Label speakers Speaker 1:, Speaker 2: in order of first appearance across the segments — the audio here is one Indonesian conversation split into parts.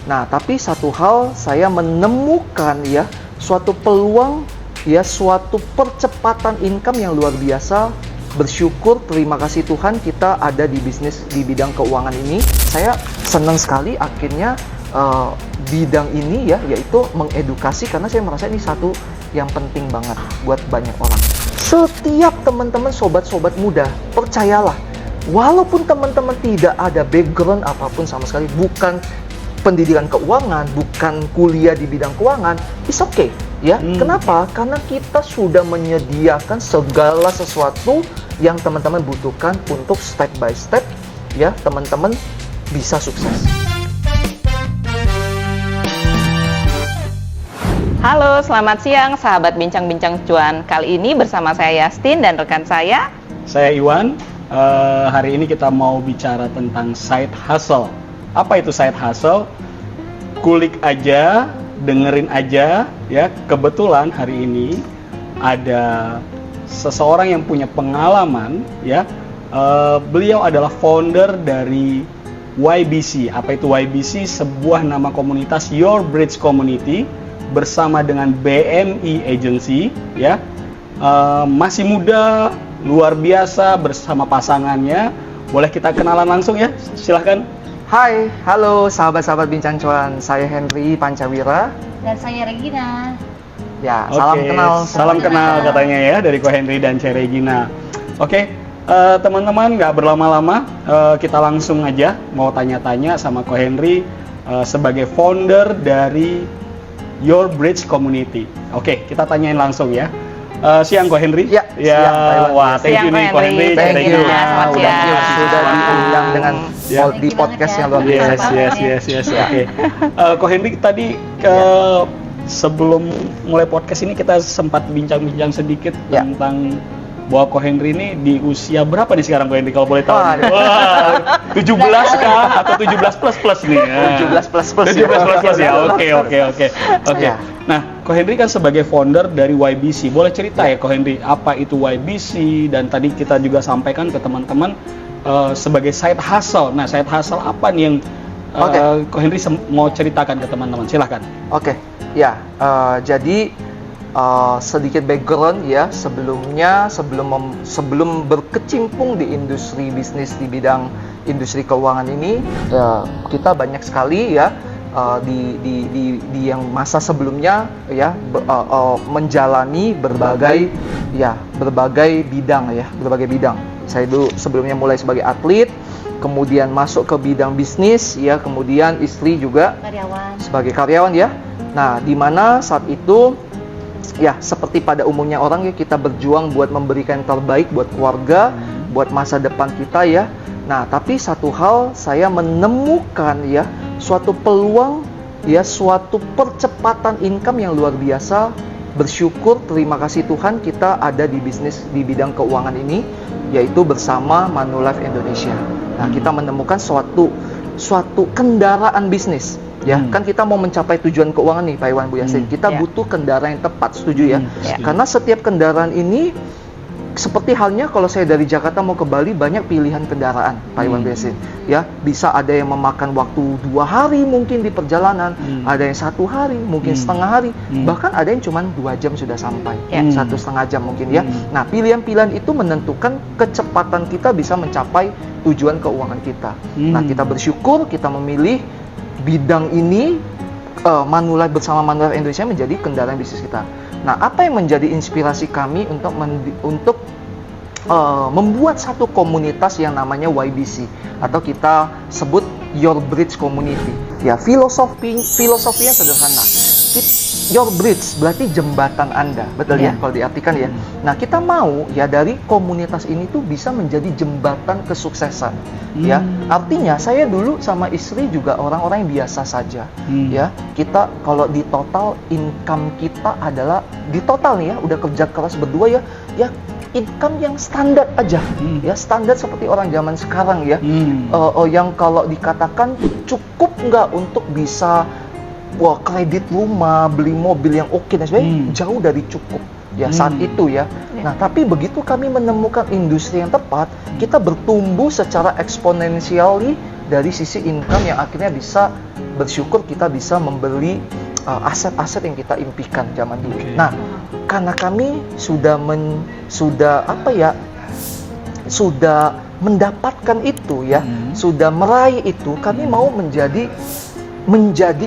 Speaker 1: Nah, tapi satu hal saya menemukan ya suatu peluang ya, suatu percepatan income yang luar biasa. Bersyukur, terima kasih Tuhan kita ada di bisnis di bidang keuangan ini. Saya senang sekali akhirnya bidang ini ya, yaitu mengedukasi, karena saya merasa ini satu yang penting banget buat banyak orang. Setiap teman-teman sobat-sobat muda, percayalah, walaupun teman-teman tidak ada background apapun sama sekali, bukan pendidikan keuangan, bukan kuliah di bidang keuangan, it's okay ya. Kenapa? Karena kita sudah menyediakan segala sesuatu yang teman-teman butuhkan untuk step by step ya, teman-teman bisa sukses.
Speaker 2: Halo, selamat siang sahabat Bincang-Bincang Cuan. Kali ini bersama saya Yastin dan rekan saya
Speaker 3: Iwan. Hari ini kita mau bicara tentang side hustle. Apa itu side hustle? Kulik aja, dengerin aja ya. Kebetulan hari ini ada seseorang yang punya pengalaman ya. Beliau adalah founder dari YBC. Apa itu YBC? Sebuah nama komunitas, Your Bridge Community, bersama dengan BMI Agency ya. Masih muda, luar biasa bersama pasangannya. Boleh kita kenalan langsung ya? Silahkan.
Speaker 1: Hai, halo sahabat-sahabat Bincang Cuan, saya Henry Pancawira.
Speaker 4: Dan saya Regina.
Speaker 1: Ya, salam kenal.
Speaker 3: Salam kenal katanya ya dari Ko Henry dan Cek Regina. Oke, teman-teman nggak berlama-lama, kita langsung aja mau tanya-tanya sama Ko Henry sebagai founder dari Your Bridge Community. Oke, kita tanyain langsung ya. Siang Ko Henry.
Speaker 1: Ya, siang, Pak Iwan.
Speaker 3: Wah, thank you nih Ko Henry.
Speaker 1: Thank you.
Speaker 2: Selamat siang.
Speaker 1: Sudah diundang dengan di podcast yang luar biasa.
Speaker 3: Yes. Oke. Ko Henry tadi sebelum mulai podcast ini kita sempat bincang-bincang sedikit tentang bahwa Ko Henry ini di usia berapa nih sekarang Ko Henry kalau boleh tahu? Wah, 17 kah atau 17 plus nih?
Speaker 1: 17 plus
Speaker 3: 17 plus ya. Oke. Nah, Ko Henry kan sebagai founder dari YBC. Boleh cerita ya Ko Henry, apa itu YBC, dan tadi kita juga sampaikan ke teman-teman sebagai side hustle. Nah, side hustle apa nih yang Ko Henry mau ceritakan ke teman-teman? Silahkan.
Speaker 1: Oke. Ya, jadi sedikit background ya, sebelum berkecimpung di industri bisnis di bidang industri keuangan ini, kita banyak sekali ya di yang masa sebelumnya ya menjalani berbagai bidang. Saya dulu sebelumnya mulai sebagai atlet, kemudian masuk ke bidang bisnis ya, kemudian istri juga sebagai karyawan ya. Nah, di mana saat itu ya seperti pada umumnya orang ya, kita berjuang buat memberikan yang terbaik buat keluarga, buat masa depan kita ya. Nah, tapi satu hal saya menemukan ya suatu peluang ya, suatu percepatan income yang luar biasa. Bersyukur, terima kasih Tuhan kita ada di bisnis di bidang keuangan ini, yaitu bersama Manulife Indonesia. Nah, kita menemukan suatu kendaraan bisnis. Ya, kan kita mau mencapai tujuan keuangan nih Pak Iwan, Bu Yasin. Kita butuh kendaraan yang tepat, setuju ya? Karena setiap kendaraan ini seperti halnya kalau saya dari Jakarta mau ke Bali, banyak pilihan kendaraan Pak Iwan, Bu Yasin. Ya, bisa ada yang memakan waktu 2 hari mungkin di perjalanan, ada yang 1 hari, mungkin setengah hari, bahkan ada yang cuma 2 jam sudah sampai, 1,5 jam mungkin ya. Nah, pilihan-pilihan itu menentukan kecepatan kita bisa mencapai tujuan keuangan kita. Nah, kita bersyukur kita memilih bidang ini, Manulife bersama Manulife Indonesia menjadi kendaraan bisnis kita. Nah, apa yang menjadi inspirasi kami untuk membuat satu komunitas yang namanya YBC atau kita sebut Your Bridge Community. Ya, filosofinya sederhana. Your Bridge berarti jembatan Anda, betul ya kalau diartikan ya. Nah, kita mau ya dari komunitas ini tuh bisa menjadi jembatan kesuksesan. Ya, artinya saya dulu sama istri juga orang-orang yang biasa saja. Ya, kita kalau di total income kita adalah di total nih ya, udah kerja keras berdua ya income yang standar aja, ya standar seperti orang zaman sekarang ya. Yang kalau dikatakan cukup nggak untuk bisa kredit rumah, beli mobil yang oke dan sebagainya, jauh dari cukup ya saat itu ya. Nah, tapi begitu kami menemukan industri yang tepat, kita bertumbuh secara eksponensial dari sisi income yang akhirnya bisa bersyukur kita bisa membeli aset-aset yang kita impikan zaman dulu.
Speaker 3: Oke.
Speaker 1: Nah, karena kami sudah mendapatkan itu ya, sudah meraih itu, kami mau menjadi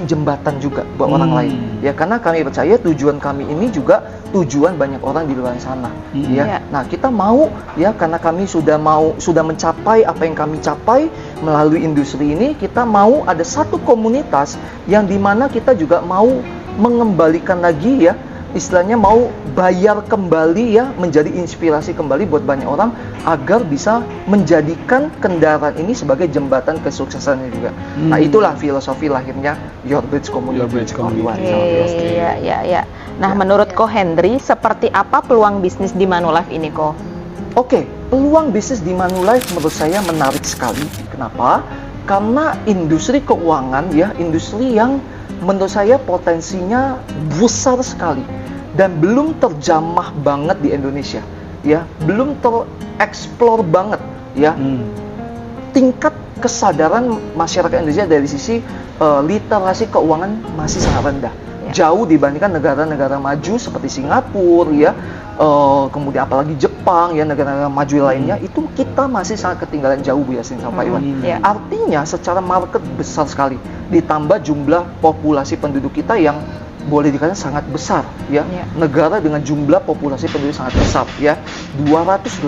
Speaker 1: jembatan juga buat orang lain. Ya, karena kami percaya tujuan kami ini juga tujuan banyak orang di luar sana. Ya. Nah, kita mau ya, karena kami sudah mencapai apa yang kami capai melalui industri ini, kita mau ada satu komunitas yang dimana kita juga mau mengembalikan lagi ya, istilahnya mau bayar kembali ya, menjadi inspirasi kembali buat banyak orang agar bisa menjadikan kendaraan ini sebagai jembatan kesuksesannya juga. Nah, itulah filosofi lahirnya Your Bridge Community.
Speaker 3: Your Bridge Community.
Speaker 2: Ya. Nah, menurut Ko Hendry, seperti apa peluang bisnis di Manulife ini, Ko?
Speaker 1: Oke, peluang bisnis di Manulife menurut saya menarik sekali. Kenapa? Karena industri keuangan ya, industri yang menurut saya potensinya besar sekali dan belum terjamah banget di Indonesia ya, belum tereksplor banget ya. Tingkat kesadaran masyarakat Indonesia dari sisi literasi keuangan masih sangat rendah, jauh dibandingkan negara-negara maju seperti Singapura ya, kemudian apalagi Jepang ya, negara-negara maju lainnya. Itu kita masih sangat ketinggalan jauh Bu Yasin sama Pak Iwan. Artinya secara market besar sekali, ditambah jumlah populasi penduduk kita yang boleh dikatakan sangat besar ya. Negara dengan jumlah populasi penduduk sangat besar ya, 280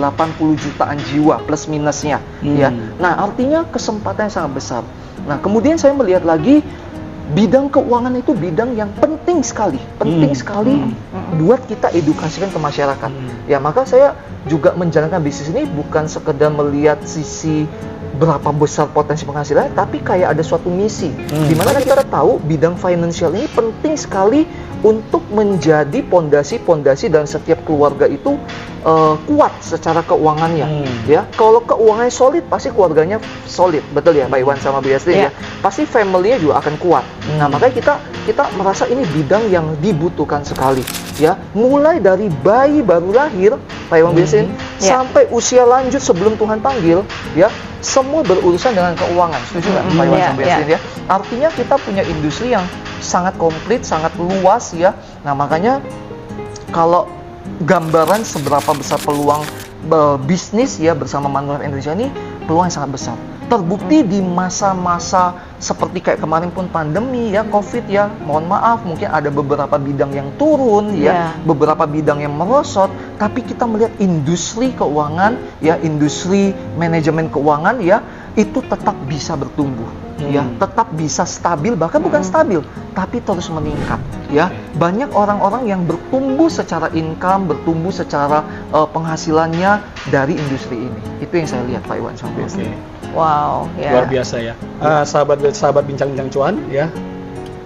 Speaker 1: jutaan jiwa plus minusnya ya. Nah, artinya kesempatan yang sangat besar. Nah, kemudian saya melihat lagi bidang keuangan itu bidang yang penting sekali buat kita edukasikan ke masyarakat. Ya, maka saya juga menjalankan bisnis ini bukan sekedar melihat sisi berapa besar potensi penghasilan, tapi kayak ada suatu misi di mana kita tahu bidang financial ini penting sekali untuk menjadi pondasi dalam setiap keluarga itu kuat secara keuangannya ya. Kalau keuangannya solid, pasti keluarganya solid, betul ya Pak Iwan sama Bu Yasri ya. Pasti family-nya juga akan kuat. Nah, makanya kita merasa ini bidang yang dibutuhkan sekali ya, mulai dari bayi baru lahir Pak Iwan Bu Yasri sampai usia lanjut sebelum Tuhan panggil ya, semua berurusan dengan keuangan. Setuju nggak Pak Iwan sama Bu Yasri ya? Artinya kita punya industri yang sangat komplit, sangat luas ya. Nah, makanya kalau gambaran seberapa besar peluang bisnis ya bersama Manulife Indonesia ini, peluang yang sangat besar. Terbukti di masa-masa seperti kayak kemarin pun pandemi ya, Covid ya, mohon maaf mungkin ada beberapa bidang yang turun ya, beberapa bidang yang merosot, tapi kita melihat industri keuangan ya, industri manajemen keuangan ya, itu tetap bisa bertumbuh ya, tetap bisa stabil, bahkan bukan stabil tapi terus meningkat ya. Banyak orang-orang yang bertumbuh secara income, bertumbuh secara penghasilannya dari industri ini. Itu yang saya lihat Pak Iwan sampai sini.
Speaker 2: Wow, ya.
Speaker 3: Luar biasa ya. Sahabat bincang-bincang cuan ya.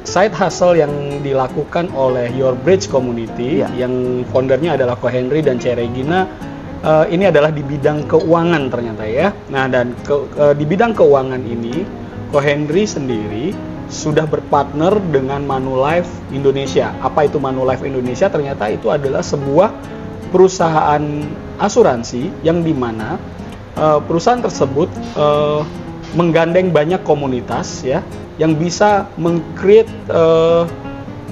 Speaker 3: Side hustle yang dilakukan oleh Your Bridge Community yang foundernya adalah Ko Hendry dan Ce Regina, ini adalah di bidang keuangan ternyata ya. Nah, dan di bidang keuangan ini Ko Hendry sendiri sudah berpartner dengan Manulife Indonesia. Apa itu Manulife Indonesia? Ternyata itu adalah sebuah perusahaan asuransi yang dimana perusahaan tersebut menggandeng banyak komunitas ya, yang bisa meng-create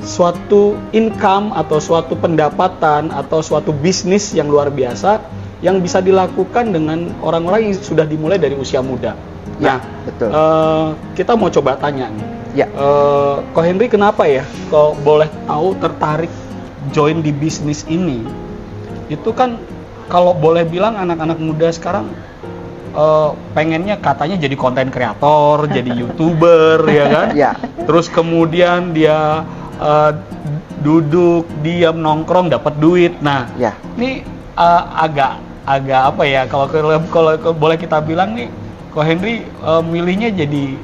Speaker 3: suatu income atau suatu pendapatan atau suatu bisnis yang luar biasa yang bisa dilakukan dengan orang-orang yang sudah dimulai dari usia muda. Nah,
Speaker 1: betul.
Speaker 3: Kita mau coba tanya nih.
Speaker 1: Ya.
Speaker 3: Ko Hendry kenapa ya kok boleh tahu tertarik join di bisnis ini? Itu kan kalau boleh bilang anak-anak muda sekarang pengennya katanya jadi konten kreator, jadi YouTuber ya kan?
Speaker 1: Ya.
Speaker 3: Terus kemudian dia duduk, diam, nongkrong, dapat duit. Nah, ini agak apa ya? Kalau boleh kita bilang nih, Ko Hendry milihnya jadi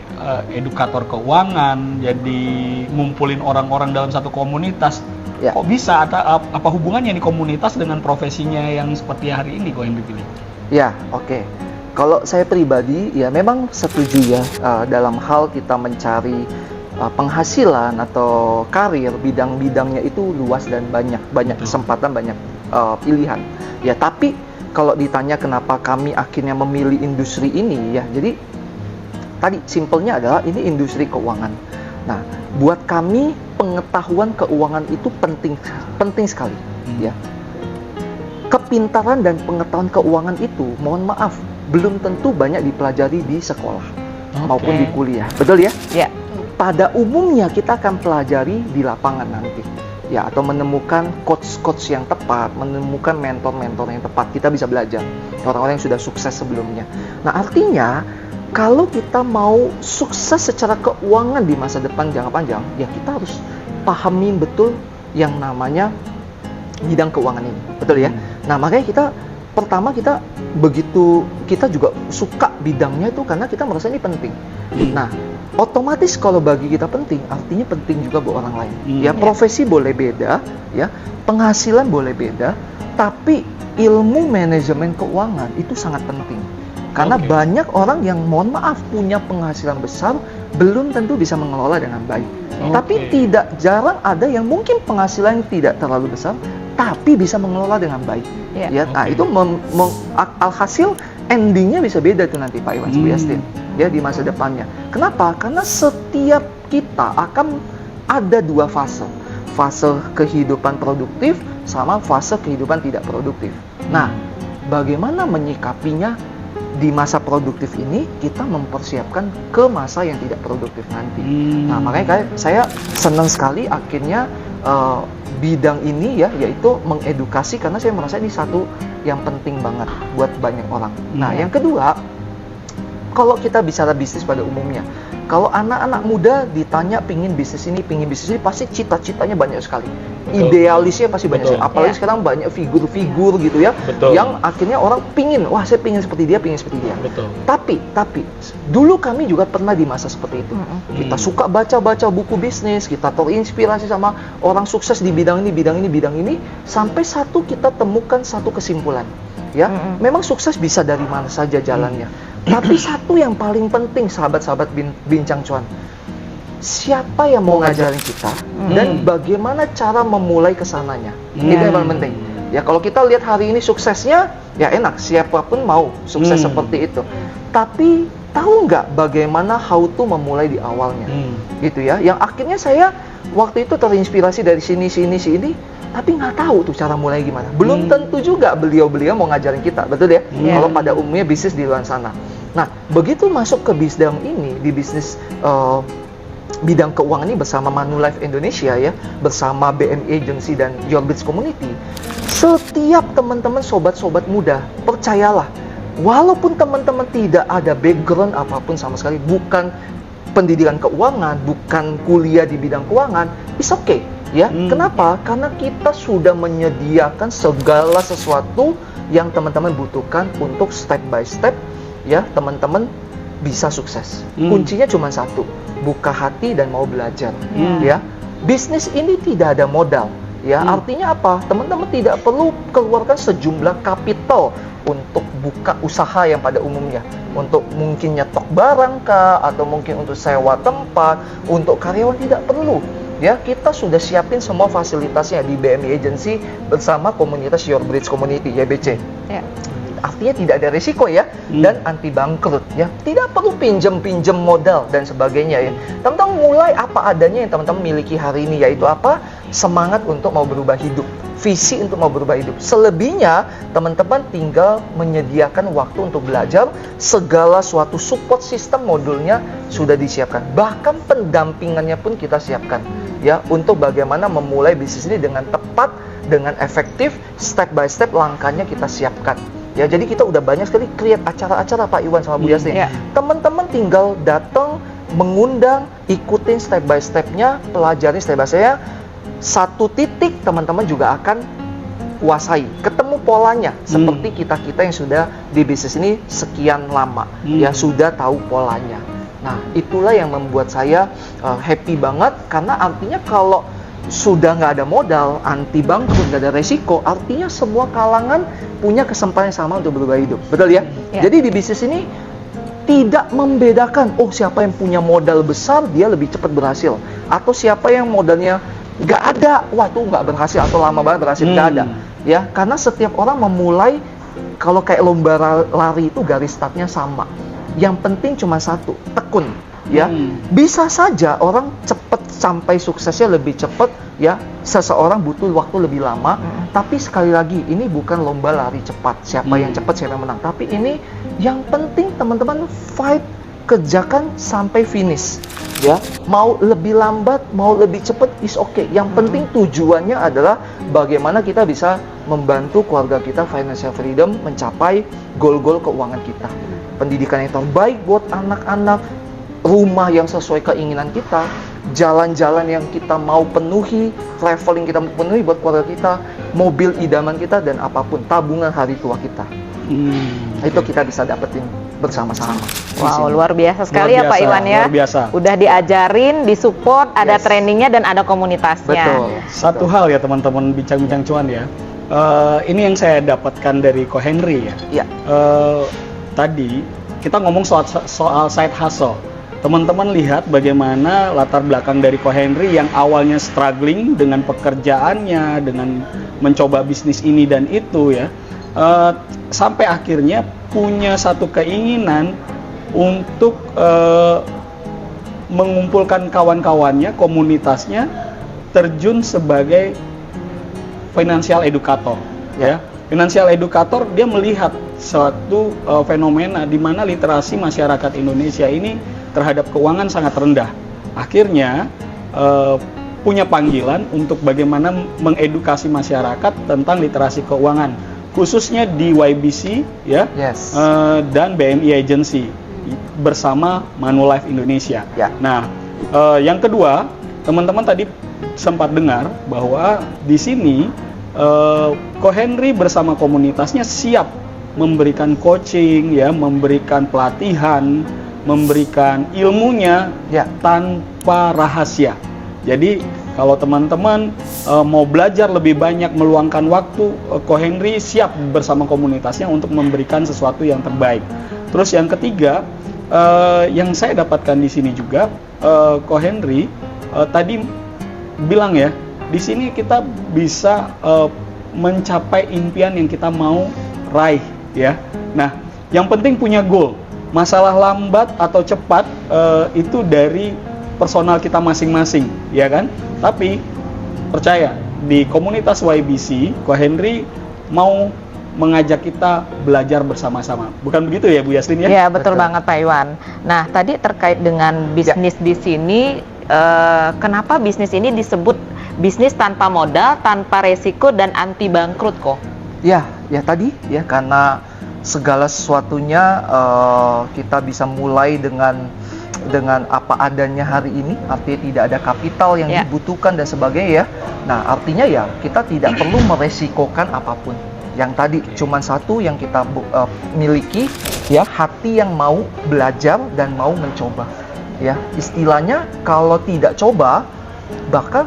Speaker 3: edukator keuangan, jadi ngumpulin orang-orang dalam satu komunitas. Kok bisa? Apa hubungannya nih komunitas dengan profesinya yang seperti hari ini Ko Hendry pilih?
Speaker 1: Ya, oke. Kalau saya pribadi ya memang setuju ya, dalam hal kita mencari penghasilan atau karir, bidang-bidangnya itu luas dan banyak kesempatan, banyak pilihan. Ya, tapi kalau ditanya kenapa kami akhirnya memilih industri ini ya, jadi tadi simpelnya adalah ini industri keuangan. Nah, buat kami pengetahuan keuangan itu penting sekali, ya. Kepintaran dan pengetahuan keuangan itu, mohon maaf, belum tentu banyak dipelajari di sekolah maupun di kuliah. Betul ya?
Speaker 2: Ya.
Speaker 1: Pada umumnya kita akan pelajari di lapangan nanti. Ya, atau menemukan coach-coach yang tepat, menemukan mentor-mentor yang tepat, kita bisa belajar orang-orang yang sudah sukses sebelumnya. Nah, artinya kalau kita mau sukses secara keuangan di masa depan jangka panjang, ya kita harus pahami betul yang namanya bidang keuangan ini, betul ya? Nah, makanya kita begitu kita juga suka bidangnya itu karena kita merasa ini penting. Nah, otomatis kalau bagi kita penting, artinya penting juga buat orang lain. Ya, profesi boleh beda, ya, penghasilan boleh beda, tapi ilmu manajemen keuangan itu sangat penting. Karena banyak orang yang mohon maaf punya penghasilan besar belum tentu bisa mengelola dengan baik. Tapi tidak jarang ada yang mungkin penghasilan tidak terlalu besar tapi bisa mengelola dengan baik. Ya, nah itu alhasil endingnya bisa beda tuh nanti Pak Iwan Yastin. Ya, di masa depannya. Kenapa? Karena setiap kita akan ada dua fase. Fase kehidupan produktif sama fase kehidupan tidak produktif. Nah, bagaimana menyikapinya di masa produktif ini, kita mempersiapkan ke masa yang tidak produktif nanti. Nah, makanya saya senang sekali akhirnya bidang ini ya, yaitu mengedukasi, karena saya merasa ini satu yang penting banget buat banyak orang. Nah, yang kedua, kalau kita bicara bisnis pada umumnya, kalau anak-anak muda ditanya pingin bisnis ini, pasti cita-citanya banyak sekali. Idealisnya pasti banyak sekali. Apalagi sekarang banyak figur-figur gitu ya, yang akhirnya orang pingin, wah saya pingin seperti dia. Tapi dulu kami juga pernah di masa seperti itu. Kita suka baca buku bisnis, kita terinspirasi sama orang sukses di bidang ini, sampai kita temukan satu kesimpulan. Ya, memang sukses bisa dari mana saja jalannya. Tapi satu yang paling penting, sahabat-sahabat Bincang Cuan, siapa yang mau ngajarin kita dan bagaimana cara memulai kesananya. Itu yang paling penting. Ya, kalau kita lihat hari ini suksesnya, ya enak, siapapun mau sukses seperti itu. Tapi tahu nggak bagaimana how to memulai di awalnya, gitu ya? Yang akhirnya saya waktu itu terinspirasi dari sini, tapi nggak tahu tuh cara mulai gimana. Belum tentu juga beliau mau ngajarin kita, betul ya? Kalau pada umumnya bisnis di luar sana. Nah, begitu masuk ke bidang ini, di bisnis bidang keuangan ini bersama Manulife Indonesia ya, bersama BMI Agency dan Your Bridge Community, setiap teman-teman sobat-sobat muda, percayalah, walaupun teman-teman tidak ada background apapun sama sekali, bukan pendidikan keuangan, bukan kuliah di bidang keuangan, it's okay. Ya, kenapa? Karena kita sudah menyediakan segala sesuatu yang teman-teman butuhkan untuk step by step, ya, teman-teman bisa sukses. Kuncinya cuma satu, buka hati dan mau belajar. Ya, bisnis ini tidak ada modal. Ya, artinya apa? Teman-teman tidak perlu keluarkan sejumlah kapital untuk buka usaha yang pada umumnya, untuk mungkin nyetok barang kah, atau mungkin untuk sewa tempat, untuk karyawan, tidak perlu. Ya, kita sudah siapin semua fasilitasnya di BMI Agency bersama komunitas Your Bridge Community, YBC. Ya. Artinya tidak ada risiko ya, dan anti bangkrut ya. Tidak perlu pinjam modal dan sebagainya ya. Teman-teman mulai apa adanya yang teman-teman miliki hari ini, yaitu apa? Semangat untuk mau berubah hidup, visi untuk mau berubah hidup. Selebihnya teman-teman tinggal menyediakan waktu untuk belajar. Segala suatu support system modulnya sudah disiapkan. Bahkan pendampingannya pun kita siapkan ya, untuk bagaimana memulai bisnis ini dengan tepat, dengan efektif, step by step langkahnya kita siapkan. Ya, jadi kita udah banyak sekali create acara-acara Pak Iwan sama Bu Yastin. Teman-teman tinggal datang, mengundang, ikutin step by stepnya, pelajari step by stepnya. Satu titik teman-teman juga akan kuasai, ketemu polanya. Seperti kita-kita yang sudah di bisnis ini sekian lama, ya sudah tahu polanya. Nah, itulah yang membuat saya happy banget, karena artinya kalau sudah nggak ada modal, anti bangkrut, nggak ada resiko, artinya semua kalangan punya kesempatan yang sama untuk berubah hidup, betul ya? Jadi di bisnis ini tidak membedakan, oh siapa yang punya modal besar dia lebih cepat berhasil, atau siapa yang modalnya nggak ada, wah tuh nggak berhasil atau lama banget berhasil, nggak ada. Ya, karena setiap orang memulai, kalau kayak lomba lari itu garis startnya sama. Yang penting cuma satu, tekun. Ya,
Speaker 3: Hmm.
Speaker 1: bisa saja orang cepat sampai suksesnya lebih cepat, ya. Seseorang butuh waktu lebih lama, tapi sekali lagi ini bukan lomba lari cepat. Siapa yang cepat, siapa yang menang. Tapi ini yang penting teman-teman fight, kerjakan sampai finish. Ya, mau lebih lambat, mau lebih cepat is okay. Yang penting tujuannya adalah bagaimana kita bisa membantu keluarga kita financial freedom mencapai goal-goal keuangan kita. Pendidikan yang terbaik buat anak-anak, rumah yang sesuai keinginan kita, jalan-jalan yang kita mau penuhi, traveling kita mau penuhi buat keluarga kita, mobil idaman kita, dan apapun, tabungan hari tua kita. Itu kita bisa dapetin bersama-sama. di
Speaker 2: Wow,
Speaker 1: sini.
Speaker 2: luar biasa sekali ya Pak Iwan ya.
Speaker 3: Luar biasa.
Speaker 2: Udah diajarin, disupport, ada
Speaker 1: Yes.
Speaker 2: trainingnya dan ada komunitasnya.
Speaker 1: Betul.
Speaker 3: Satu hal ya teman-teman bincang-bincang cuan ya. Ini yang saya dapatkan dari Ko Henry ya.
Speaker 1: Ya,
Speaker 3: Tadi kita ngomong soal side hustle. Teman-teman lihat bagaimana latar belakang dari Ko Henry yang awalnya struggling dengan pekerjaannya, dengan mencoba bisnis ini dan itu ya, sampai akhirnya punya satu keinginan untuk mengumpulkan kawan-kawannya, komunitasnya, terjun sebagai financial educator. Ya, financial educator dia melihat suatu fenomena di mana literasi masyarakat Indonesia ini terhadap keuangan sangat rendah. Akhirnya punya panggilan untuk bagaimana mengedukasi masyarakat tentang literasi keuangan, khususnya di YBC ya,
Speaker 1: yes.
Speaker 3: dan BMI Agency bersama Manulife Indonesia.
Speaker 1: Ya.
Speaker 3: Nah, yang kedua, teman-teman tadi sempat dengar bahwa di sini Ko Henry bersama komunitasnya siap memberikan coaching, ya, memberikan pelatihan, memberikan ilmunya
Speaker 1: Ya.
Speaker 3: tanpa rahasia. Jadi kalau teman-teman mau belajar lebih banyak, meluangkan waktu, Ko Henry siap bersama komunitasnya untuk memberikan sesuatu yang terbaik. Terus yang ketiga, yang saya dapatkan di sini juga, Ko Henry tadi bilang ya, di sini kita bisa mencapai impian yang kita mau raih, ya. Nah, yang penting punya goal. Masalah lambat atau cepat itu dari personal kita masing-masing, ya kan? Tapi percaya, di komunitas YBC, Ko Henry mau mengajak kita belajar bersama-sama. Bukan begitu ya Bu Yaslin ya?
Speaker 2: Iya, betul
Speaker 1: Betul.
Speaker 2: banget Pak Iwan. Nah, tadi terkait dengan bisnis di sini, kenapa bisnis ini disebut bisnis tanpa modal, tanpa resiko, dan anti bangkrut kok?
Speaker 1: Ya, ya tadi ya, karena segala sesuatunya kita bisa mulai dengan apa adanya hari ini, artinya tidak ada kapital yang
Speaker 2: Ya.
Speaker 1: dibutuhkan dan sebagainya ya. Nah, artinya ya kita tidak perlu meresikokan apapun. Yang tadi cuman satu yang kita miliki, ya, hati yang mau belajar dan mau mencoba. Ya, istilahnya kalau tidak coba bakal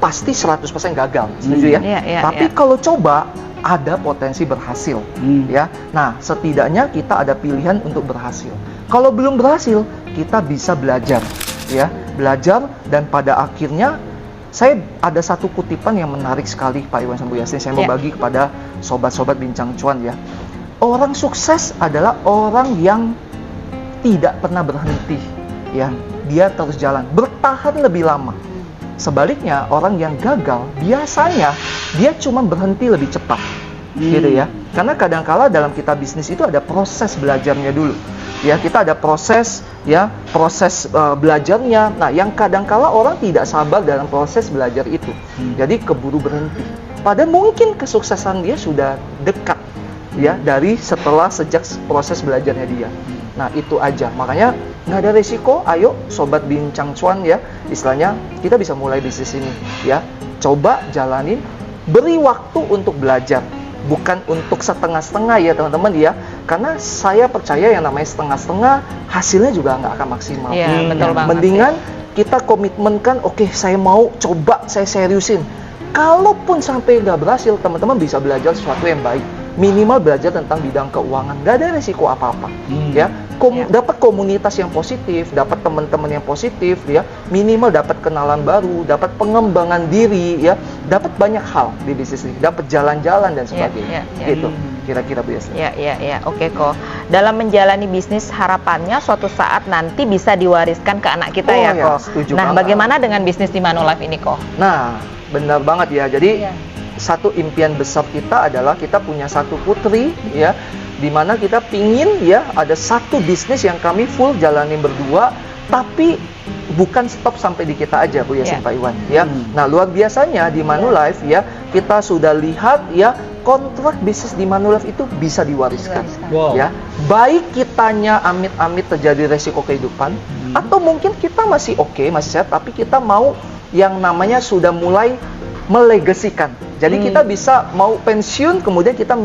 Speaker 1: pasti 100% gagal. Setuju ya?
Speaker 2: Iya, iya,
Speaker 1: Tapi
Speaker 2: iya.
Speaker 1: kalau coba ada potensi berhasil. Ya. Nah, setidaknya kita ada pilihan untuk berhasil. Kalau belum berhasil, kita bisa belajar, ya. Belajar, dan pada akhirnya saya ada satu kutipan yang menarik sekali Pak Iwan Sambu Yasin, saya mau
Speaker 2: Ya.
Speaker 1: bagi kepada sobat-sobat Bincang Cuan ya. Orang sukses adalah orang yang tidak pernah berhenti, ya. Dia terus jalan, bertahan lebih lama. Sebaliknya, orang yang gagal biasanya dia cuma berhenti lebih cepat, gitu ya. Karena kadangkala dalam kita bisnis itu ada proses belajarnya dulu. Ya, kita ada proses, ya, proses belajarnya. Nah, yang kadangkala orang tidak sabar dalam proses belajar itu. Jadi keburu berhenti. Padahal mungkin kesuksesan dia sudah dekat, ya, dari sejak proses belajarnya dia. Nah, itu aja. Makanya nggak ada resiko. Ayo sobat Bincang Cuan ya, istilahnya kita bisa mulai bisnis ini, ya. Coba jalanin, beri waktu untuk belajar, bukan untuk setengah-setengah ya teman-teman ya. Karena saya percaya yang namanya setengah-setengah hasilnya juga nggak akan maksimal.
Speaker 2: Iya, betul banget.
Speaker 1: Mendingan kita komitmenkan, oke, saya mau coba, saya seriusin. Kalaupun sampai nggak berhasil, teman-teman bisa belajar sesuatu yang baik. Minimal belajar tentang bidang keuangan, nggak ada resiko apa-apa, ya. Dapat komunitas yang positif, dapat teman-teman yang positif, ya. Minimal dapat kenalan baru, dapat pengembangan diri, ya. Dapat banyak hal di bisnis ini, dapat jalan-jalan dan sebagainya,
Speaker 2: ya.
Speaker 1: gitu. Kira-kira biasa.
Speaker 2: Ya, oke kok. dalam menjalani bisnis harapannya suatu saat nanti bisa diwariskan ke anak kita
Speaker 1: Oh,
Speaker 2: ya,
Speaker 1: ya,
Speaker 2: Ko.
Speaker 1: setuju
Speaker 2: Nah,
Speaker 1: banget.
Speaker 2: bagaimana dengan bisnis di Manulife ini, Ko?
Speaker 1: Nah, benar banget ya. Jadi
Speaker 2: Iya.
Speaker 1: satu impian besar kita adalah kita punya satu putri ya, di mana kita pingin ya ada satu bisnis yang kami full jalanin berdua, tapi bukan stop sampai di kita aja, Bu Yasin,
Speaker 2: Iya.
Speaker 1: Pak Iwan ya. Nah, luar biasanya di Manulife ya, kita sudah lihat ya kontrak bisnis di Manulife itu bisa diwariskan.
Speaker 3: Wow.
Speaker 1: Ya, baik kitanya amit-amit terjadi resiko kehidupan, atau mungkin kita masih oke, masih sehat, tapi kita mau yang namanya sudah mulai melegasikan. Jadi kita bisa mau pensiun, kemudian kita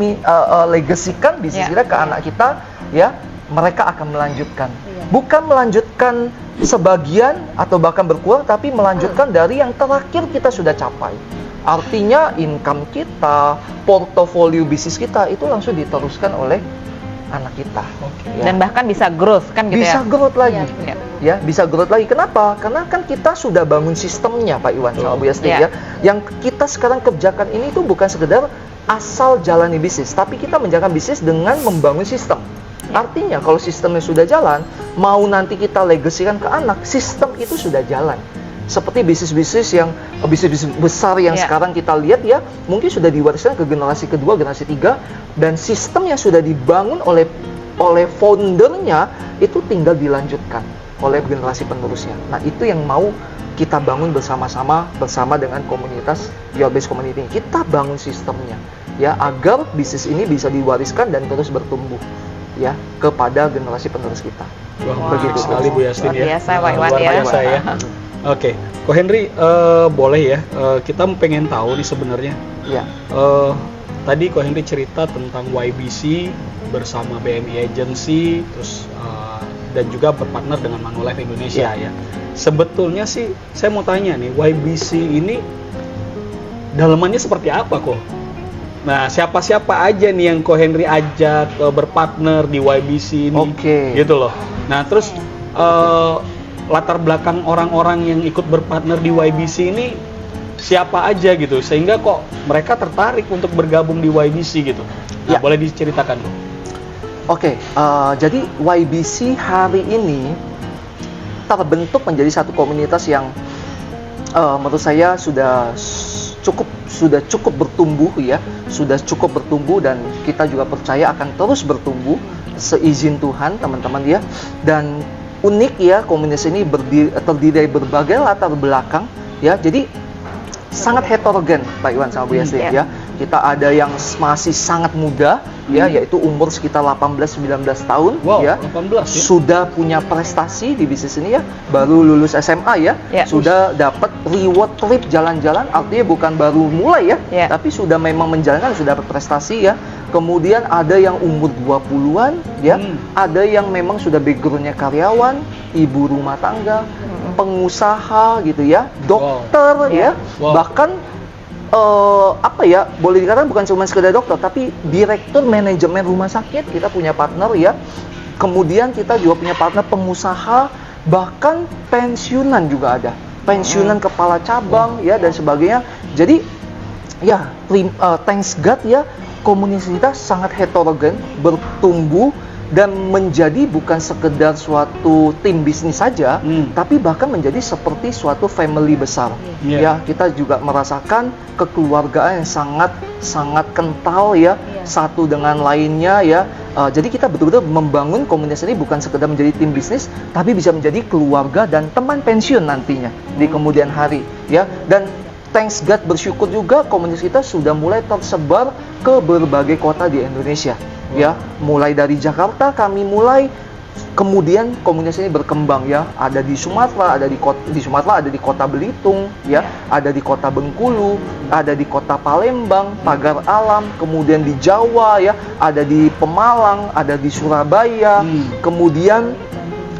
Speaker 1: legasikan bisnis
Speaker 2: Ya.
Speaker 1: kita ke anak kita, ya, mereka akan melanjutkan. Bukan melanjutkan sebagian atau bahkan berkurang, tapi melanjutkan dari yang terakhir kita sudah capai. Artinya income kita, portofolio bisnis kita itu langsung diteruskan oleh anak kita. Ya.
Speaker 2: Dan bahkan bisa growth kan gitu
Speaker 1: Bisa
Speaker 2: ya.
Speaker 1: growth lagi.
Speaker 2: Iya.
Speaker 1: Ya, bisa growth lagi. Kenapa? Karena kan kita sudah bangun sistemnya, Pak Iwan sama Bu Yasti
Speaker 2: Iya.
Speaker 1: ya. Yang kita sekarang kerjakan ini itu bukan sekedar asal jalani bisnis, tapi kita menjalankan bisnis dengan membangun sistem. Artinya kalau sistemnya sudah jalan, mau nanti kita legasikan ke anak, sistem itu sudah jalan. Seperti bisnis-bisnis besar yang
Speaker 2: Iya.
Speaker 1: sekarang kita lihat ya, mungkin sudah diwariskan ke generasi kedua, generasi tiga, dan sistem yang sudah dibangun oleh foundernya itu tinggal dilanjutkan oleh generasi penerusnya. Nah, itu yang mau kita bangun bersama-sama dengan komunitas Your Best Community. Kita bangun sistemnya ya agar bisnis ini bisa diwariskan dan terus bertumbuh ya kepada generasi penerus kita.
Speaker 3: Wah,
Speaker 1: Begitu
Speaker 3: menarik sekali Bu Yastin
Speaker 2: Luar
Speaker 3: ya.
Speaker 2: biasa, Pak Iwan
Speaker 3: Luar
Speaker 2: ya.
Speaker 3: biasa ya. Oke, Ko Henry, boleh ya, kita pengen tahu nih sebenarnya.
Speaker 1: Ya.
Speaker 3: Tadi Ko Henry cerita tentang YBC bersama BMI Agency, terus dan juga berpartner dengan Manulife Indonesia ya. Sebetulnya sih, saya mau tanya nih, YBC ini dalamannya seperti apa kok? Nah, siapa-siapa aja nih yang Ko Henry ajak berpartner di YBC ini?
Speaker 1: Oke.
Speaker 3: Gitu loh. Nah, terus latar belakang orang-orang yang ikut berpartner di YBC ini siapa aja gitu, sehingga kok mereka tertarik untuk bergabung di YBC gitu. Nah,
Speaker 1: Ya.
Speaker 3: boleh diceritakan dong.
Speaker 1: Oke, jadi YBC hari ini terbentuk menjadi satu komunitas yang menurut saya sudah cukup bertumbuh ya, sudah cukup bertumbuh, dan kita juga percaya akan terus bertumbuh seizin Tuhan, teman-teman ya. Dan unik ya, komunitas ini terdiri dari berbagai latar belakang ya, jadi sangat heterogen Pak Iwan sama Bu Yasti ya. Kita ada yang masih sangat muda ya, yaitu umur sekitar 18-19 tahun.
Speaker 3: Wow,
Speaker 1: ya,
Speaker 3: 18 ya?
Speaker 1: sudah punya prestasi di bisnis ini ya, baru lulus SMA ya,
Speaker 2: Ya.
Speaker 1: sudah dapat reward trip jalan-jalan, artinya bukan baru mulai ya,
Speaker 2: Ya.
Speaker 1: tapi sudah memang menjalankan, sudah dapat prestasi ya. Kemudian ada yang umur 20-an ya, ada yang memang sudah backgroundnya karyawan, ibu rumah tangga, pengusaha gitu ya, dokter ya,
Speaker 3: Wow.
Speaker 1: bahkan apa ya, boleh dikatakan bukan cuma sekedar dokter, tapi direktur manajemen rumah sakit kita punya partner ya. Kemudian kita juga punya partner pengusaha, bahkan pensiunan juga ada, pensiunan kepala cabang ya dan sebagainya. Jadi ya, thanks God ya, komunitas kita sangat heterogen, bertumbuh dan menjadi bukan sekedar suatu tim bisnis saja, tapi bahkan menjadi seperti suatu family besar. Ya, kita juga merasakan kekeluargaan yang sangat kental ya, satu dengan lainnya ya. Jadi kita betul-betul membangun komunitas ini bukan sekedar menjadi tim bisnis, tapi bisa menjadi keluarga dan teman pensiun nantinya di kemudian hari ya. Dan thanks God, bersyukur juga komunitas kita sudah mulai tersebar ke berbagai kota di Indonesia ya. Mulai dari Jakarta kami mulai, kemudian komunitas ini berkembang ya, ada di Sumatera, ada di kota Belitung ya, ada di kota Bengkulu, ada di kota Palembang, Pagar Alam, kemudian di Jawa ya, ada di Pemalang, ada di Surabaya, kemudian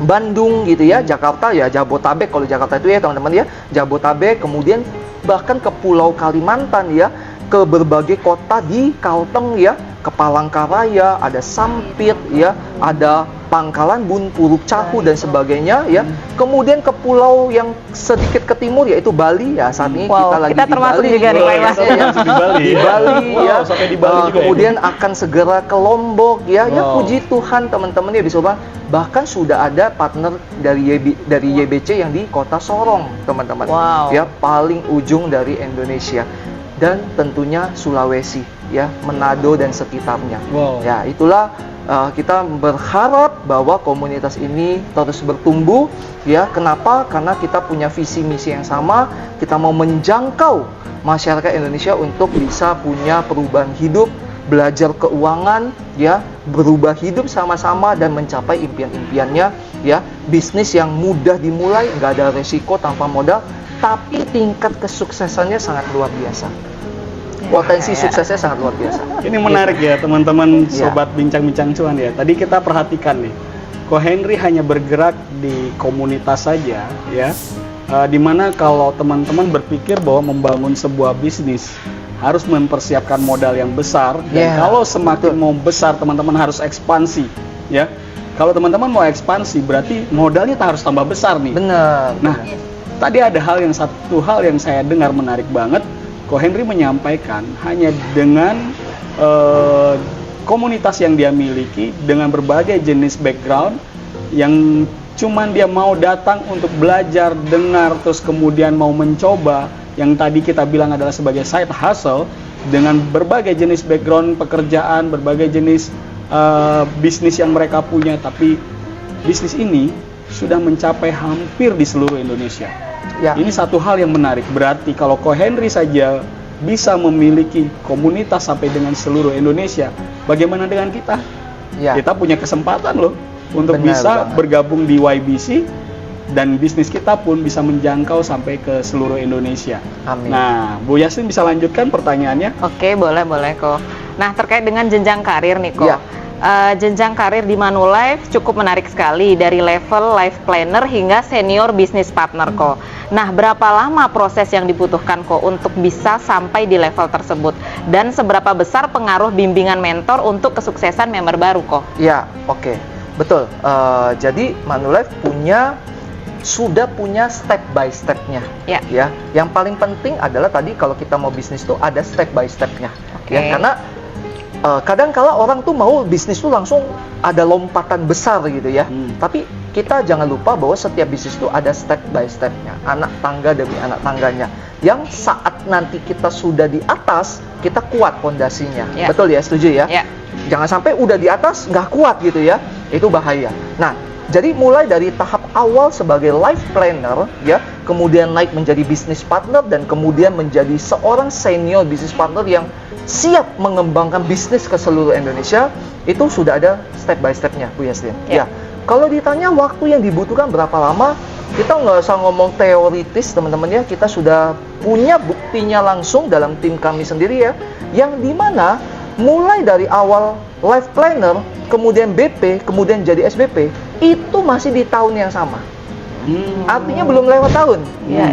Speaker 1: Bandung gitu ya, Jakarta ya, Jabotabek kalau Jakarta itu ya teman-teman ya, Jabotabek, kemudian bahkan ke Pulau Kalimantan ya, ke berbagai kota di Kalteng ya, ke Palangkaraya, ada Sampit ya, ada Pangkalan Bun, Puruk Cahu dan sebagainya ya. Kemudian ke pulau yang sedikit ke timur yaitu Bali ya. Saat ini
Speaker 2: Wow,
Speaker 1: kita lagi
Speaker 2: kita
Speaker 1: di
Speaker 2: termasuk
Speaker 1: Bali.
Speaker 2: juga nih, Pak Iwan.
Speaker 1: Ya,
Speaker 3: di Bali.
Speaker 1: di Bali
Speaker 3: Wow,
Speaker 1: ya.
Speaker 3: sampai di Bali juga ya.
Speaker 1: Kemudian akan segera ke Lombok ya. Ya
Speaker 3: Wow.
Speaker 1: puji Tuhan teman-teman ya bisa bahkan sudah ada partner dari YBC yang di Kota Sorong, teman-teman.
Speaker 2: Wow.
Speaker 1: Ya, paling ujung dari Indonesia. Dan tentunya Sulawesi ya, Manado dan sekitarnya.
Speaker 3: Wow.
Speaker 1: Ya, itulah kita berharap bahwa komunitas ini terus bertumbuh ya. Kenapa? Karena kita punya visi misi yang sama. Kita mau menjangkau masyarakat Indonesia untuk bisa punya perubahan hidup, belajar keuangan ya, berubah hidup sama-sama dan mencapai impian-impiannya ya. Bisnis yang mudah dimulai, nggak ada resiko tanpa modal, tapi tingkat kesuksesannya sangat luar biasa. Potensi suksesnya sangat luar biasa.
Speaker 3: Ini menarik ya teman-teman
Speaker 1: Iya.
Speaker 3: sobat bincang-bincang cuan ya. Tadi kita perhatikan nih, Ko Henry hanya bergerak di komunitas saja ya. Dimana kalau teman-teman berpikir bahwa membangun sebuah bisnis harus mempersiapkan modal yang besar, dan
Speaker 1: Yeah,
Speaker 3: kalau semakin mau besar teman-teman harus ekspansi ya. Kalau teman-teman mau ekspansi berarti modalnya harus tambah besar nih.
Speaker 1: Benar.
Speaker 3: Nah, tadi ada satu hal yang saya dengar menarik banget. Ko Henry menyampaikan hanya dengan komunitas yang dia miliki, dengan berbagai jenis background, yang cuman dia mau datang untuk belajar, dengar, terus kemudian mau mencoba, yang tadi kita bilang adalah sebagai side hustle, dengan berbagai jenis background pekerjaan, berbagai jenis bisnis yang mereka punya, tapi bisnis ini sudah mencapai hampir di seluruh Indonesia.
Speaker 1: Ya.
Speaker 3: Ini satu hal yang menarik. Berarti kalau Ko Henry saja bisa memiliki komunitas sampai dengan seluruh Indonesia, bagaimana dengan kita?
Speaker 1: Ya.
Speaker 3: Kita punya kesempatan loh untuk
Speaker 1: Benar
Speaker 3: bisa
Speaker 1: banget.
Speaker 3: bergabung di YBC, dan bisnis kita pun bisa menjangkau sampai ke seluruh Indonesia.
Speaker 1: Amin.
Speaker 3: Nah, Bu Yasmin bisa lanjutkan pertanyaannya?
Speaker 2: Oke, boleh kok. Nah, terkait dengan jenjang karir nih kok.
Speaker 1: Ya.
Speaker 2: Jenjang karir di Manulife cukup menarik sekali, dari level life planner hingga senior business partner kok. Nah, berapa lama proses yang dibutuhkan kok untuk bisa sampai di level tersebut? Dan seberapa besar pengaruh bimbingan mentor untuk kesuksesan member baru kok?
Speaker 1: Ya, oke. Betul. Jadi Manulife sudah punya step by step-nya.
Speaker 2: Ya.
Speaker 1: Ya. Yang paling penting adalah tadi kalau kita mau bisnis tuh ada step by step-nya.
Speaker 2: Oke.
Speaker 1: Ya, karena kadang kala orang tuh mau bisnis tuh langsung ada lompatan besar gitu ya. Tapi kita jangan lupa bahwa setiap bisnis tuh ada step by step-nya, anak tangga demi anak tangganya. Yang saat nanti kita sudah di atas, kita kuat fondasinya.
Speaker 2: Ya.
Speaker 1: Betul ya, setuju ya?
Speaker 2: Ya.
Speaker 1: Jangan sampai udah di atas nggak kuat gitu ya. Itu bahaya. Nah, jadi mulai dari tahap awal sebagai life planner ya, kemudian naik menjadi business partner, dan kemudian menjadi seorang senior business partner yang siap mengembangkan bisnis ke seluruh Indonesia, itu sudah ada step by step-nya, Bu Yasmin.
Speaker 2: Ya.
Speaker 1: Ya. Kalau ditanya waktu yang dibutuhkan berapa lama, kita nggak usah ngomong teoritis teman-teman ya, kita sudah punya buktinya langsung dalam tim kami sendiri ya, yang dimana mulai dari awal life planner, kemudian BP, kemudian jadi SBP, itu masih di tahun yang sama. Artinya belum lewat tahun.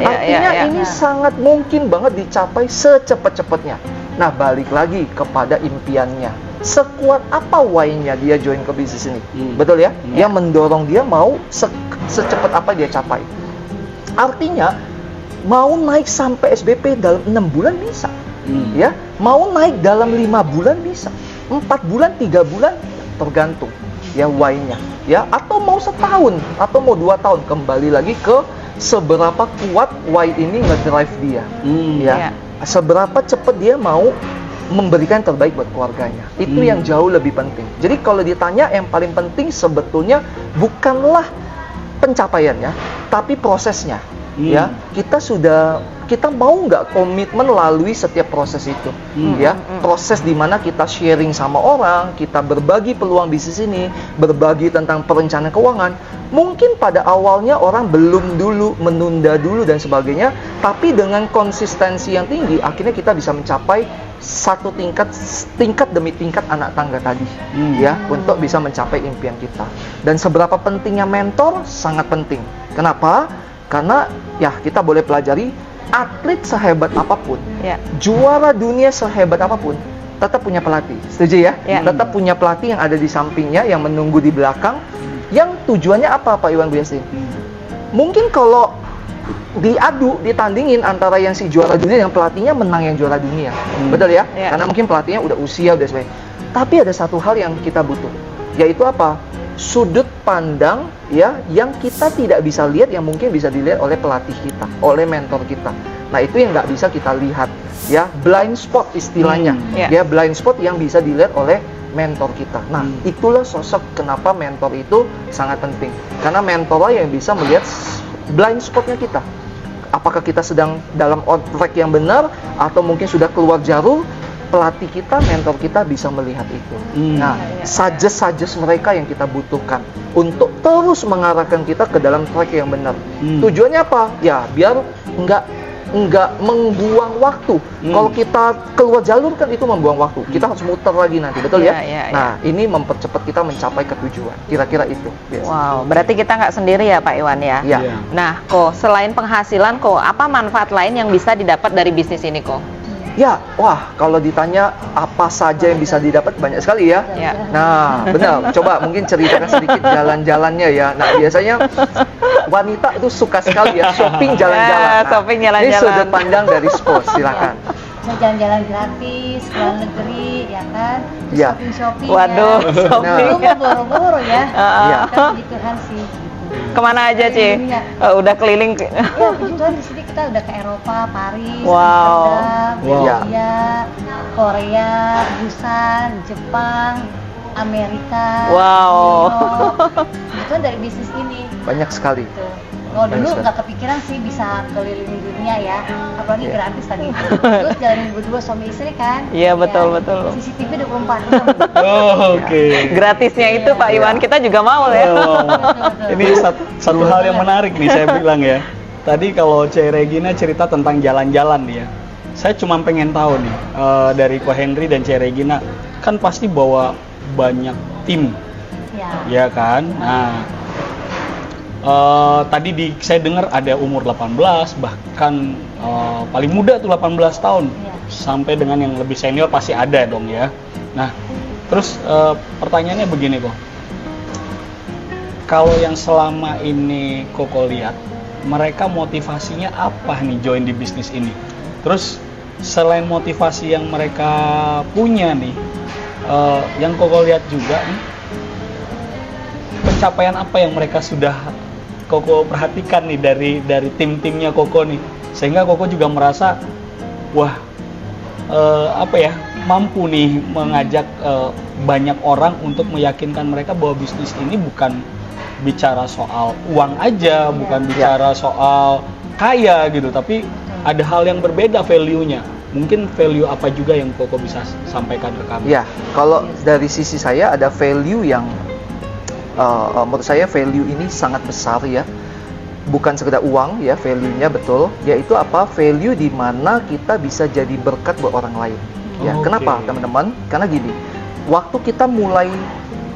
Speaker 1: Artinya ini sangat mungkin banget dicapai secepat-cepatnya. Nah, balik lagi kepada impiannya. Sekuat apa why-nya dia join ke bisnis ini? Betul ya? Yang mendorong dia mau secepat apa dia capai. Artinya mau naik sampai SBP dalam 6 bulan bisa. Ya, mau naik dalam 5 bulan bisa. 4 bulan, 3 bulan tergantung ya why-nya. Ya, atau mau setahun atau mau 2 tahun, kembali lagi ke seberapa kuat why ini ngedrive dia. Ya. Seberapa cepat dia mau memberikan yang terbaik buat keluarganya. Itu yang jauh lebih penting. Jadi kalau ditanya, yang paling penting sebetulnya bukanlah pencapaiannya, tapi prosesnya. Ya, kita mau nggak komitmen melalui setiap proses itu. Ya, proses di mana kita sharing sama orang, kita berbagi peluang bisnis ini, berbagi tentang perencanaan keuangan. Mungkin pada awalnya orang belum dulu, menunda dulu dan sebagainya, tapi dengan konsistensi yang tinggi, akhirnya kita bisa mencapai satu tingkat demi tingkat anak tangga tadi, ya, untuk bisa mencapai impian kita. Dan seberapa pentingnya mentor, sangat penting. Kenapa? Karena ya kita boleh pelajari atlet sehebat apapun,
Speaker 2: Ya.
Speaker 1: juara dunia sehebat apapun, tetap punya pelatih. Setuju ya?
Speaker 2: Ya.
Speaker 1: Tetap punya pelatih yang ada di sampingnya, yang menunggu di belakang. Yang tujuannya apa, Pak Iwan Bu Yasin? Mungkin kalau ditandingin antara yang si juara dunia yang pelatihnya menang yang juara dunia. Betul ya?
Speaker 2: Ya.
Speaker 1: Karena mungkin pelatihnya udah usia, udah sebagainya. Tapi ada satu hal yang kita butuh, yaitu apa? Sudut pandang ya yang kita tidak bisa lihat, yang mungkin bisa dilihat oleh pelatih kita, oleh mentor kita. Nah, itu yang nggak bisa kita lihat ya, blind spot istilahnya.
Speaker 2: Ya.
Speaker 1: Ya, blind spot yang bisa dilihat oleh mentor kita. Nah, itulah sosok kenapa mentor itu sangat penting. Karena mentor lah yang bisa melihat blind spotnya kita. Apakah kita sedang dalam on track yang benar atau mungkin sudah keluar jalur, pelatih kita, mentor kita bisa melihat itu. Nah, suggest mereka yang kita butuhkan untuk terus mengarahkan kita ke dalam track yang benar. Tujuannya apa? Ya, biar nggak membuang waktu. Kalau kita keluar jalur kan itu membuang waktu. Kita harus muter lagi nanti, betul ya? Nah, ini mempercepat kita mencapai ke tujuan. Kira-kira itu. Biasa.
Speaker 2: Wow, berarti kita nggak sendiri ya Pak Iwan ya?
Speaker 1: Ya.
Speaker 2: Nah, kok selain penghasilan kok apa manfaat lain yang bisa didapat dari bisnis ini kok?
Speaker 1: Ya, wah, kalau ditanya apa saja yang bisa didapat, banyak sekali ya.
Speaker 2: Ya.
Speaker 1: Nah, benar. Coba mungkin ceritakan sedikit jalan-jalannya ya. Nah, biasanya wanita itu suka sekali ya shopping jalan-jalan. Nah,
Speaker 2: shopping
Speaker 1: ini
Speaker 2: jalan-jalan.
Speaker 1: sudut pandang dari sports, silakan.
Speaker 4: Bisa jalan-jalan gratis ke luar negeri, ya kan? Terus
Speaker 1: Ya.
Speaker 4: shopping-shopping
Speaker 2: Waduh,
Speaker 4: ya.
Speaker 2: shopping.
Speaker 4: Lu mau boro-boro ya.
Speaker 1: Iya.
Speaker 4: Kita puji Tuhan sih. Gitu.
Speaker 2: Kemana aja, Ci?
Speaker 4: Keliling dunia.
Speaker 2: Udah keliling.
Speaker 4: Ya, puji Tuhan di sini kita udah ke Eropa, Paris,
Speaker 2: Wow.
Speaker 4: Amsterdam,
Speaker 1: Wow.
Speaker 4: Belgia, Korea, Busan, Jepang, Amerika,
Speaker 2: Wow.
Speaker 4: New York. Puji Tuhan dari bisnis ini.
Speaker 1: Banyak sekali.
Speaker 4: Gitu. Oh, dulu
Speaker 1: Bagus,
Speaker 4: nggak kepikiran sih bisa keliling dunia ya, apalagi
Speaker 1: Iya.
Speaker 4: gratis tadi. Terus jalanin berdua suami istri kan?
Speaker 2: Iya, betul,
Speaker 4: Ya,
Speaker 2: betul.
Speaker 4: CCTV 24 jam.
Speaker 3: Oh, oke.
Speaker 2: Gratisnya itu Pak
Speaker 1: Iya.
Speaker 2: Iwan, kita juga mau ya.
Speaker 3: Oh, ini satu hal yang menarik nih saya bilang ya. Tadi kalau Cek Regina cerita tentang jalan-jalan nih ya. Saya cuma pengen tahu nih dari Ko Henry dan Cek Regina kan pasti bawa banyak tim,
Speaker 4: Ya.
Speaker 3: ya kan? Nah, tadi saya dengar ada umur 18, bahkan paling muda tuh 18 tahun,
Speaker 4: Iya.
Speaker 3: sampai dengan yang lebih senior pasti ada dong ya. Nah, terus pertanyaannya begini kok, kalau yang selama ini Koko lihat, mereka motivasinya apa nih join di bisnis ini? Terus selain motivasi yang mereka punya nih, yang Koko lihat juga nih, pencapaian apa yang mereka sudah Koko perhatikan nih dari tim-timnya Koko nih, sehingga Koko juga merasa wah mampu nih mengajak banyak orang untuk meyakinkan mereka bahwa bisnis ini bukan bicara soal uang aja, bukan bicara soal kaya gitu, tapi ada hal yang berbeda value-nya. Mungkin value apa juga yang Koko bisa sampaikan ke kami?
Speaker 1: Ya, kalau dari sisi saya ada value yang menurut saya value ini sangat besar ya. Bukan sekedar uang ya, value-nya betul, yaitu apa? Value di mana kita bisa jadi berkat buat orang lain. Ya,
Speaker 3: Oke.
Speaker 1: kenapa teman-teman? Karena gini, waktu kita mulai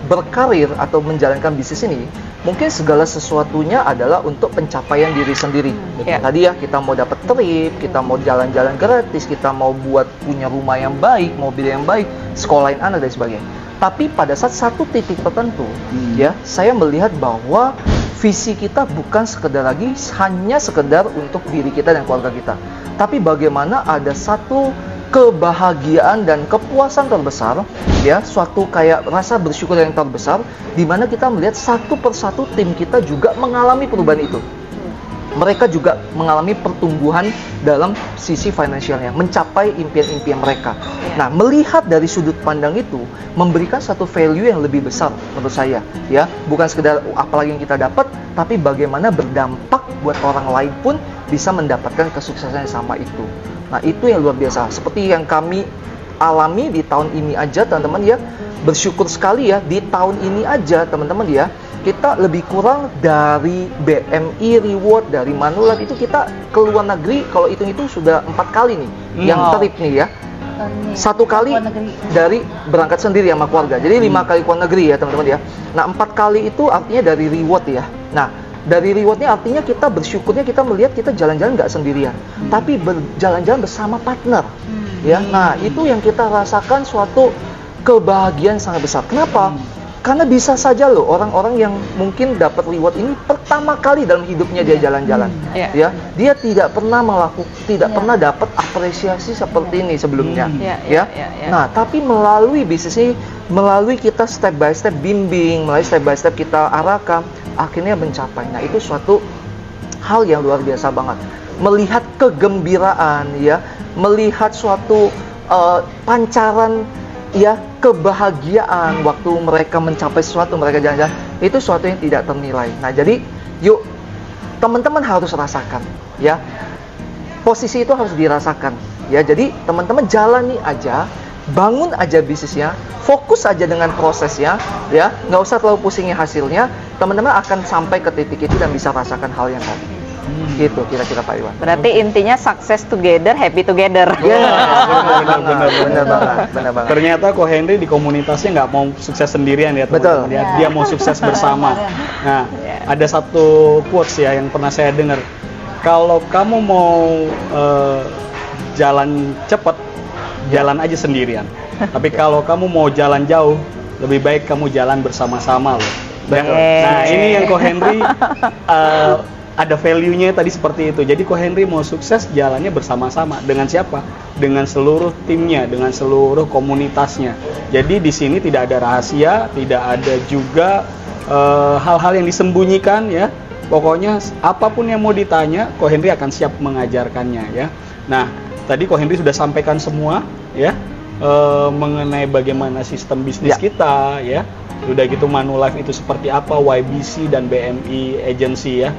Speaker 1: berkarir atau menjalankan bisnis ini, mungkin segala sesuatunya adalah untuk pencapaian diri sendiri.
Speaker 2: Ya.
Speaker 1: Tadi ya, kita mau dapat trip, kita mau jalan-jalan gratis, kita mau buat punya rumah yang baik, mobil yang baik, sekolahin anak dan sebagainya. Tapi pada saat satu titik tertentu, ya, saya melihat bahwa visi kita bukan sekedar lagi hanya sekedar untuk diri kita dan keluarga kita, tapi bagaimana ada satu kebahagiaan dan kepuasan terbesar, ya, suatu kayak rasa bersyukur yang terbesar, di mana kita melihat satu persatu tim kita juga mengalami perubahan itu. Mereka juga mengalami pertumbuhan dalam sisi finansialnya, mencapai impian-impian mereka. Nah, melihat dari sudut pandang itu, memberikan satu value yang lebih besar menurut saya, ya, bukan sekedar apalagi yang kita dapat, tapi bagaimana berdampak buat orang lain pun bisa mendapatkan kesuksesan yang sama itu. Nah, itu yang luar biasa. Seperti yang kami alami di tahun ini aja, teman-teman ya, bersyukur sekali ya, di tahun ini aja, teman-teman ya, kita lebih kurang dari BMI Reward, dari Manulife itu kita ke luar negeri, kalau itu sudah 4 kali nih yang trip nih ya. Satu kali dari berangkat sendiri sama keluarga, jadi 5 kali ke luar negeri ya teman-teman ya. Nah, 4 kali itu artinya dari reward ya. Nah, Dari rewardnya artinya kita bersyukurnya kita melihat kita jalan-jalan nggak sendirian, tapi berjalan-jalan bersama partner. Ya, nah itu yang kita rasakan suatu kebahagiaan sangat besar. Kenapa? Karena bisa saja loh orang-orang yang mungkin dapat reward ini pertama kali dalam hidupnya dia jalan-jalan, ya, dia tidak pernah pernah dapat apresiasi seperti ini sebelumnya, ya. Nah, tapi melalui bisnis ini, melalui kita step by step bimbing, melalui step by step kita arahkan, akhirnya mencapai. Nah, itu suatu hal yang luar biasa banget. Melihat kegembiraan, ya, melihat suatu pancaran, ya, kebahagiaan waktu mereka mencapai sesuatu, mereka jalan-jalan, itu sesuatu yang tidak ternilai. Nah, jadi yuk teman-teman harus rasakan, ya, posisi itu harus dirasakan, ya. Jadi teman-teman jalani aja, bangun aja bisnisnya, fokus aja dengan prosesnya, ya, nggak usah terlalu pusingin hasilnya. Teman-teman akan sampai ke titik itu dan bisa rasakan hal yang tadi. Gitu kira-kira Pak Iwan.
Speaker 2: Berarti intinya success together, happy together.
Speaker 1: Benar banget.
Speaker 3: Ternyata Ko Henry di komunitasnya nggak mau sukses sendirian ya teman-teman.
Speaker 1: Betul.
Speaker 3: Dia mau sukses bersama. Nah, ada satu quotes ya yang pernah saya dengar. Kalau kamu mau jalan cepat, jalan aja sendirian. Tapi kalau kamu mau jalan jauh, lebih baik kamu jalan bersama-sama loh. Nah, ini yang Ko Henry ada value-nya tadi seperti itu. Jadi Ko Henry mau sukses jalannya bersama-sama. Dengan siapa? Dengan seluruh timnya, dengan seluruh komunitasnya. Jadi di sini tidak ada rahasia, tidak ada juga hal-hal yang disembunyikan, ya. Pokoknya apapun yang mau ditanya, Ko Henry akan siap mengajarkannya, ya. Nah, tadi Ko Henry sudah sampaikan semua, ya, mengenai bagaimana sistem bisnis kita, ya. Udah gitu Manulife itu seperti apa, YBC dan BMI Agency, ya.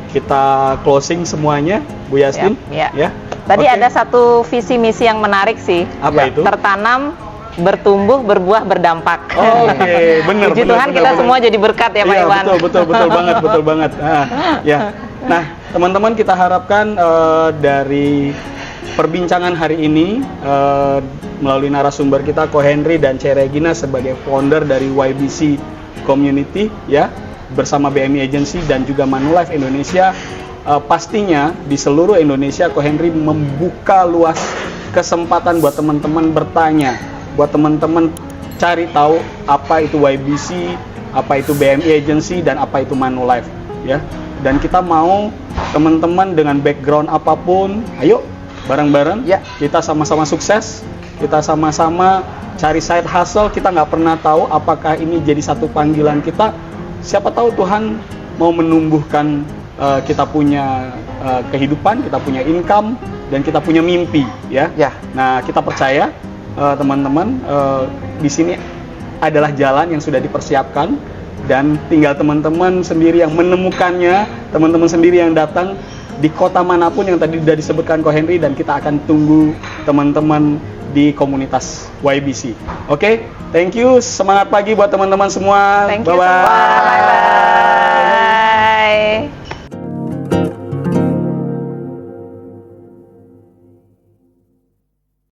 Speaker 3: Kita closing semuanya, Bu Yasmin. Ya.
Speaker 2: Tadi ada satu visi misi yang menarik sih.
Speaker 3: Apa itu?
Speaker 2: Tertanam, bertumbuh, berbuah, berdampak.
Speaker 3: Oke, benar.
Speaker 2: Puji Tuhan kita semua jadi berkat ya Pak Iwan.
Speaker 3: Betul banget. Ya. Nah, teman-teman kita harapkan dari perbincangan hari ini melalui narasumber kita Ko Henry dan Ce Regina sebagai founder dari YBC Community, ya, bersama BMI Agency dan juga Manulife Indonesia, pastinya di seluruh Indonesia Ko Henry membuka luas kesempatan buat teman-teman bertanya, buat teman-teman cari tahu apa itu YBC, apa itu BMI Agency, dan apa itu Manulife, ya. Dan kita mau teman-teman dengan background apapun, ayo bareng-bareng, kita sama-sama sukses, kita sama-sama cari side hustle. Kita nggak pernah tahu apakah ini jadi satu panggilan kita. Siapa tahu Tuhan mau menumbuhkan kita punya kehidupan, kita punya income, dan kita punya mimpi, ya. Nah, kita percaya teman-teman, di sini adalah jalan yang sudah dipersiapkan, dan tinggal teman-teman sendiri yang menemukannya, teman-teman sendiri yang datang di kota manapun yang tadi sudah disebutkan Ko Henry, dan kita akan tunggu teman-teman di komunitas YBC. Oke, thank you. Semangat pagi buat teman-teman semua.
Speaker 2: Thank you semua. Bye-bye.